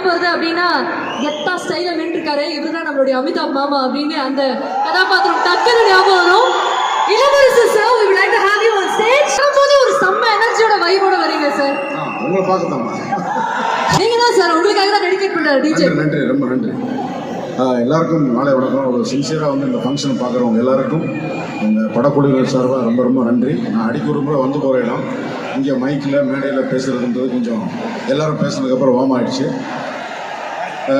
போறது அப்படின்னா கெத்தா ஸ்டைல நின்றுருக்காரு, இவர்தான் நம்மளுடைய அமிதாப் மாமா அப்படின்னு அந்த கதாபாத்திரம் டக்குன்னு ஞாபகம் வரும். இளவரசு sir, we would like to have you on stage. போது ஒரு செம்ம எனர்ஜியோட வைபோட வரீங்க சார். உங்களை பார்க்கத்தாமா நீங்க தான் சார், உங்களுக்காக தான் டெடிகேட் பண்றாரு டிஜே. நன்றி, ரொம்ப நன்றி. எல்லாருக்கும் மாலை வணக்கம். ஒரு சின்சியராக வந்து இந்த ஃபங்க்ஷனை பார்க்குறவங்க எல்லாருக்கும் எங்கள் படக்குழுவினர் சார்பாக ரொம்ப ரொம்ப நன்றி. நான் அடிக்க ஒரு முறை வந்து போகிற இடம் இங்கே மைக்கில் மேடையில் பேசுகிறதுன்றது கொஞ்சம் எல்லோரும் பேசுனதுக்கப்புறம் வார்ம் ஆகிடுச்சு.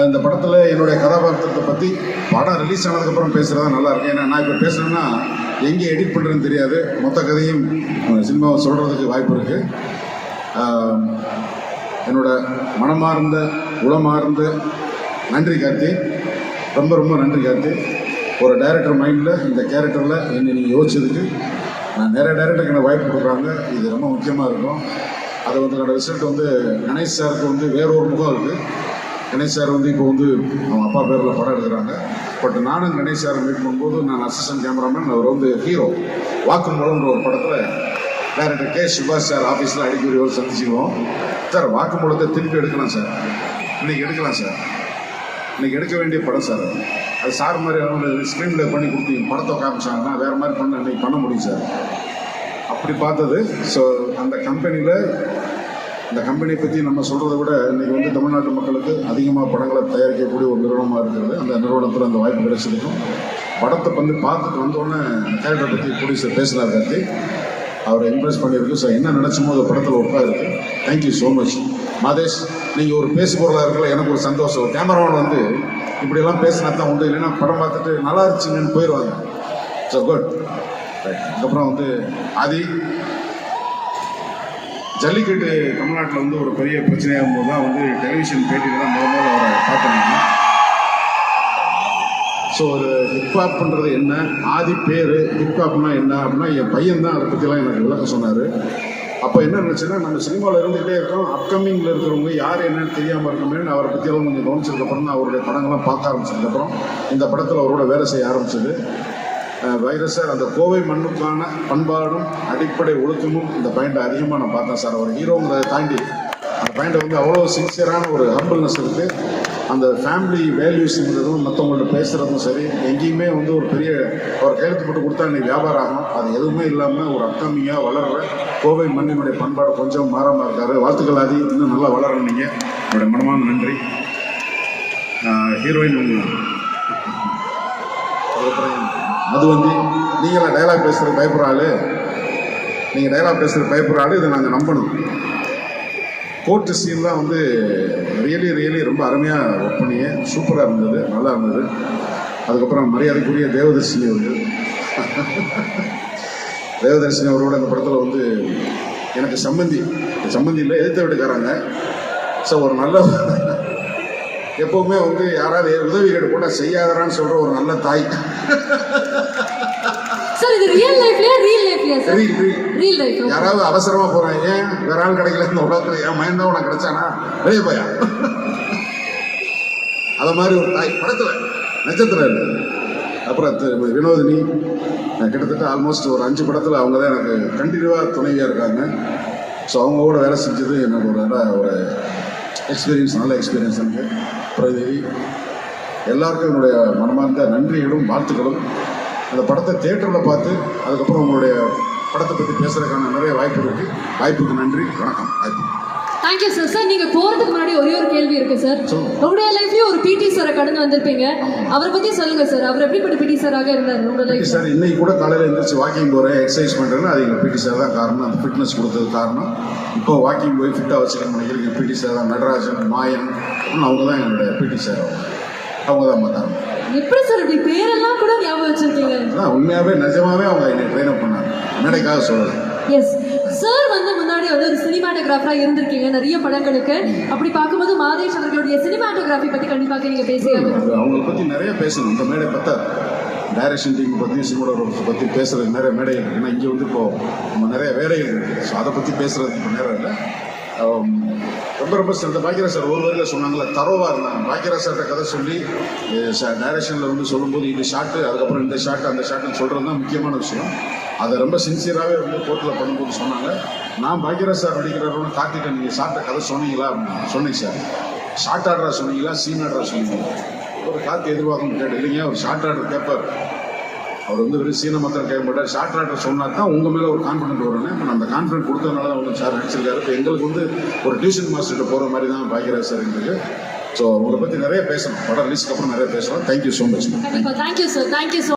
இந்த படத்தில் என்னுடைய கதாபாத்திரத்தை பற்றி படம் ரிலீஸ் ஆனதுக்கப்புறம் பேசுகிறதா நல்லாயிருக்கு. ஏன்னா நான் இப்போ பேசுகிறேன்னா எங்கே எடிட் பண்ணுறதுன்னு தெரியாது. மொத்த கதையும் சினிமாவை சொல்கிறதுக்கு வாய்ப்பு இருக்குது. என்னோட மனமார்ந்த உளமார்ந்த நன்றி கார்த்தி, ரொம்ப ரொம்ப நன்றி கார்த்தி. ஒரு டைரக்டர் மைண்டில் இந்த கேரக்டரில் என்னை நீங்கள் யோசிச்சதுக்கு நான் நிறைய டைரக்டருக்கு எனக்கு வாய்ப்பு கொடுக்குறாங்க. இது ரொம்ப முக்கியமாக இருக்கும். அது வந்து என்னோடய ரிசல்ட் வந்து கணேஷ் சாருக்கு வந்து வேற ஒரு முகம் இருக்குது. கணேஷ் சார் வந்து இப்போ வந்து அவங்க அப்பா பேரில் படம் எடுக்கிறாங்க. பட் நானும் கணேஷ் சாரை மீட் பண்ணும்போது நான் அசிஸ்டன்ட் கேமராமேன், அவர் வந்து ஹீரோ. வாக்குமூலம்ன்ற ஒரு படத்தில் டைரக்டர் கே சுபாஷ் சார் ஆஃபீஸில் அடிக்கடி ஒரு சந்திச்சுக்குவோம். சார் வாக்குமூலத்தை திருப்பி எடுக்கலாம் சார், இன்றைக்கி எடுக்கலாம் சார், இன்றைக்கி எடுக்க வேண்டிய படம் சார். அது சார் மாதிரி அவங்க ஸ்க்ரீனில் பண்ணி கொடுத்து படத்தை காமிச்சாங்கன்னா வேறு மாதிரி பண்ண இன்றைக்கி பண்ண முடியும் சார். அப்படி பார்த்தது. ஸோ அந்த கம்பெனியில் இந்த கம்பெனியை பற்றி நம்ம சொல்கிறத விட இன்றைக்கி வந்து தமிழ்நாட்டு மக்களுக்கு அதிகமாக படங்களை தயாரிக்கக்கூடிய ஒரு நிறுவனமாக இருக்கிறது. அந்த நிறுவனத்தில் அந்த வாய்ப்பு கிடைச்சிருக்கும். படத்தை வந்து பார்த்துட்டு வந்தோடனே கேரக்டரை பற்றி ப்ரொடியூசர் பேசினார் கார்த்தி, அவரை இம்ப்ரெஸ் பண்ணியிருக்கு. ஸோ என்ன நினச்சமோ அந்த படத்தில் ஒர்க்காக இருக்குது. Thank you so much Madesh. நீங்கள் ஒரு பேசு பொருளாக இருக்கல, எனக்கு ஒரு சந்தோஷம். கேமராமேன் வந்து இப்படியெல்லாம் பேசினா தான் உண்டு, இல்லைன்னா படம் பார்த்துட்டு நல்லா இருந்துச்சுங்கன்னு போயிடுவாங்க. So good. அதுக்கப்புறம் வந்து ஆதி, ஜல்லிக்கட்டு தமிழ்நாட்டில் வந்து ஒரு பெரிய பிரச்சனையாகும் போது தான் வந்து டெலிவிஷன் பேட்டியில் தான் முதல்ல அவரை பார்த்துருந்தாங்க. ஸோ ஒரு ஹிப்ஹாப்ன்றது என்ன, ஆதி பேர் ஹிப்ஹாப்னா என்ன அப்படின்னா என் பையன் தான் அதை பற்றிலாம் எனக்கு விளக்க சொன்னார். அப்போ என்ன நினச்சுன்னா, நம்ம சினிமாவில் இருந்துகிட்டே இருக்கோம், அப்கமிங்கில் இருக்கிறவங்க யார் என்னன்னு தெரியாமல் இருக்கணும்னு அவரை பற்றியெல்லாம் கொஞ்சம் கவனிச்சதுக்கப்புறம் தான் அவருடைய படங்கள்லாம் பார்க்க ஆரம்பிச்சதுக்கப்புறம் இந்த படத்தில் அவரோட வேலை செய்ய ஆரம்பிச்சது. வைரஸார் அந்த கோவை மண்ணுக்கான பண்பாடும் அடிப்படை ஒழுக்கமும் இந்த பாயிண்ட்டை அதிகமாக நான் பார்த்தேன் சார். ஒரு ஹீரோங்கிறத தாண்டி அந்த பாயிண்ட்டை வந்து அவ்வளோ சின்சியரான ஒரு ஹம்பிள்னஸ் இருக்குது. அந்த ஃபேமிலி வேல்யூஸுங்கிறதும் மற்றவங்கள்ட்ட பேசுகிறதும் சரி, எங்கேயுமே வந்து ஒரு பெரிய அவர் கையெழுத்து போட்டு கொடுத்தா இன்னைக்கு வியாபாரம் ஆகும், அது எதுவுமே இல்லாமல் ஒரு அப்கமிங்காக வளர்கிற கோவை மண்ணினுடைய பண்பாடு கொஞ்சம் மாறாமல் இருக்கார். வாழ்த்துக்கள் ஆதி, இன்னும் நல்லா வளரணும். நீங்கள் என்னுடைய மனமான நன்றி. ஹீரோயின் அதுக்கப்புறம் அது வந்து நீங்களாம் டைலாக் பேசுகிறது பயப்படுற ஆள், நீங்கள் டைலாக் பேசுகிறது பயப்படுற ஆள், இதை நாங்கள் நம்பணும். கோர்ட்டு சீன்லாம் வந்து ரியலி ரொம்ப அருமையாக ஒர்க் பண்ணியே சூப்பராக இருந்தது, நல்லா இருந்தது. அதுக்கப்புறம் மரியாதைக்குரிய தேவதர்ஷினி அவர்கள், தேவதர்ஷினி அவரோட இந்த படத்தில் வந்து எனக்கு சம்மந்தி இல்லை, எதிர்த்த வீட்டுக்காராங்க. ஸோ ஒரு நல்ல எப்போவுமே வந்து யாராவது உதவி கேட்டு போட்டால் செய்யாதரான்னு சொல்கிற ஒரு நல்ல தாய். யாராவது அவசரமா போறாங்க, வேற ஆள் கிடைக்கல இந்த உலகத்துல, என் மயன் தான் உனக்கு கிடைச்சானா வெளியே போயா, அத மாதிரி ஒரு தாய் படத்துல நட்சத்திரம் இருக்கு. அப்புறம் வினோதினி, கிட்டத்தட்ட ஆல்மோஸ்ட் ஒரு 5 படத்துல அவங்க தான் எனக்கு கண்டினியூவா துணைவியா இருக்காங்க. ஸோ அவங்க கூட வேலை செஞ்சது எனக்கு ஒரு நல்ல ஒரு எக்ஸ்பீரியன்ஸ், நல்ல எக்ஸ்பீரியன்ஸ் எனக்கு. பிரதேவி, எல்லாருக்கும் என்னுடைய மனமார்ந்த நன்றிகளும் வாழ்த்துக்களும். அந்த படத்தை தியேட்டரில் பார்த்து அதுக்கப்புறம் உங்களுடைய படத்தை பற்றி பேசுறதுக்கான நிறைய வாய்ப்பு இருக்குது. வாய்ப்புக்கு நன்றி, வணக்கம். Thank you sir. சார், நீங்கள் போகிறதுக்கு முன்னாடி ஒரே ஒரு கேள்வி இருக்குது சார். உங்களுடைய லைஃப்லேயும் ஒரு பிடி சாரை கடந்து வந்திருப்பீங்க, அவரை பற்றி சொல்லுங்கள் சார். அவர் எப்படிப்பட்ட பிடி சாராக இருந்தார் உங்கள் லைஃப்? சார், இன்னைக்கு கூட காலையில் எழுந்திரிச்சு வாக்கிங் போகிறேன், எக்ஸசைஸ் பண்ணுறேன்னு, அது எங்கள் பிடி சார் தான் காரணம். அந்த ஃபிட்னஸ் கொடுத்தது காரணம். இப்போ வாக்கிங் போய் ஃபிட்டாக வச்சுக்கணும் நினைக்கிறேன் பிடி சார் தான். நடராஜன், மாயன், அவங்க தான் என்னுடைய பிடி சார். அவங்க தான் மாட்டாங்க. எப்படி சார் இப்படி பேரெல்லாம் கூட ஞாபகம் வச்சிருக்கீங்க? அதான் உண்மையாகவே நிஜமாவே அவங்க என்னை ட்ரெயின் அப் பண்ணாங்க, மேடைக்காக சொல்லலை. எஸ் சார், வந்து முன்னாடி வந்து ஒரு சினிமாட்டோகிராஃபராக இருந்திருக்கீங்க நிறைய படங்களுக்கு. அப்படி பார்க்கும்போது மாதேஷ் அவர்களுடைய சினிமாட்டோகிராஃபி பற்றி கண்டிப்பாக நீங்கள் பேசுகிறீங்க. அவங்களை பற்றி நிறைய பேசணும். இந்த மேடை பார்த்தா டைரக்ஷன் டீம் பற்றி, சினிமாட்டோகிராஃபி பற்றி பேசுகிறது நிறைய மேடை இருக்குது. ஏன்னா இங்கே வந்து இப்போது நம்ம நிறைய வேலைகள் இருக்குது. ஸோ அதை பற்றி பேசுகிறதுக்கு இப்போ நேரம் இல்லை. ரொம்ப இந்த பாக்கியராஜ் சார் ஒரு வரையில் சொன்னாங்களே, தரோவாக இருந்தாங்க. பாக்கியராஜ் சார்கிட்ட கதை சொல்லி டைரக்ஷனில் வந்து சொல்லும்போது இது ஷாட்டு, அதுக்கப்புறம் இந்த ஷாட்டு அந்த ஷாட்டுன்னு சொல்கிறது தான் முக்கியமான விஷயம். அதை ரொம்ப சின்சியராகவே வந்து கோர்ட்டில் பண்ணும்போது சொன்னாங்க, நான் பாக்கியராஜ் சார் நடிக்கிறாரோன்னு கார்த்திகை நீங்கள் சாப்பிட்ட கதை சொன்னீங்களா அப்படின்னு. சொன்னேன் சார். ஷார்ட் ஆர்டராக சொன்னீங்களா சீன் ஆர்டராக சொன்னீங்களா? ஒரு கார்த்தி எதிர்பார்க்கணும் கேட்டு இல்லைங்க, ஒரு ஷார்ட் ஆர்டர் கேட்பார். அவர் வந்து வெறும் சீனை மாத்திரம் கேட்க மாட்டார், ஷார்ட் ஆர்டர் சொன்னா தான் உங்கள் மேலே ஒரு கான்ஃபிடென்ட் வரணும். இப்போ அந்த கான்ஃபிடென்ட் கொடுத்ததுனால தான் வந்து சார் நடிச்சிருக்காரு. இப்போ எங்களுக்கு வந்து ஒரு டியூஷன் மாஸ்டர்கிட்ட போகிற மாதிரி தான் பாக்கிறார் சார் எங்களுக்கு. ஸோ உங்களை பற்றி நிறைய பேசணும், படம் ரிலீஸ்க்கு அப்புறம் நிறைய பேசணும். Thank you so much. கண்டிப்பா. Thank you sir. Thank you so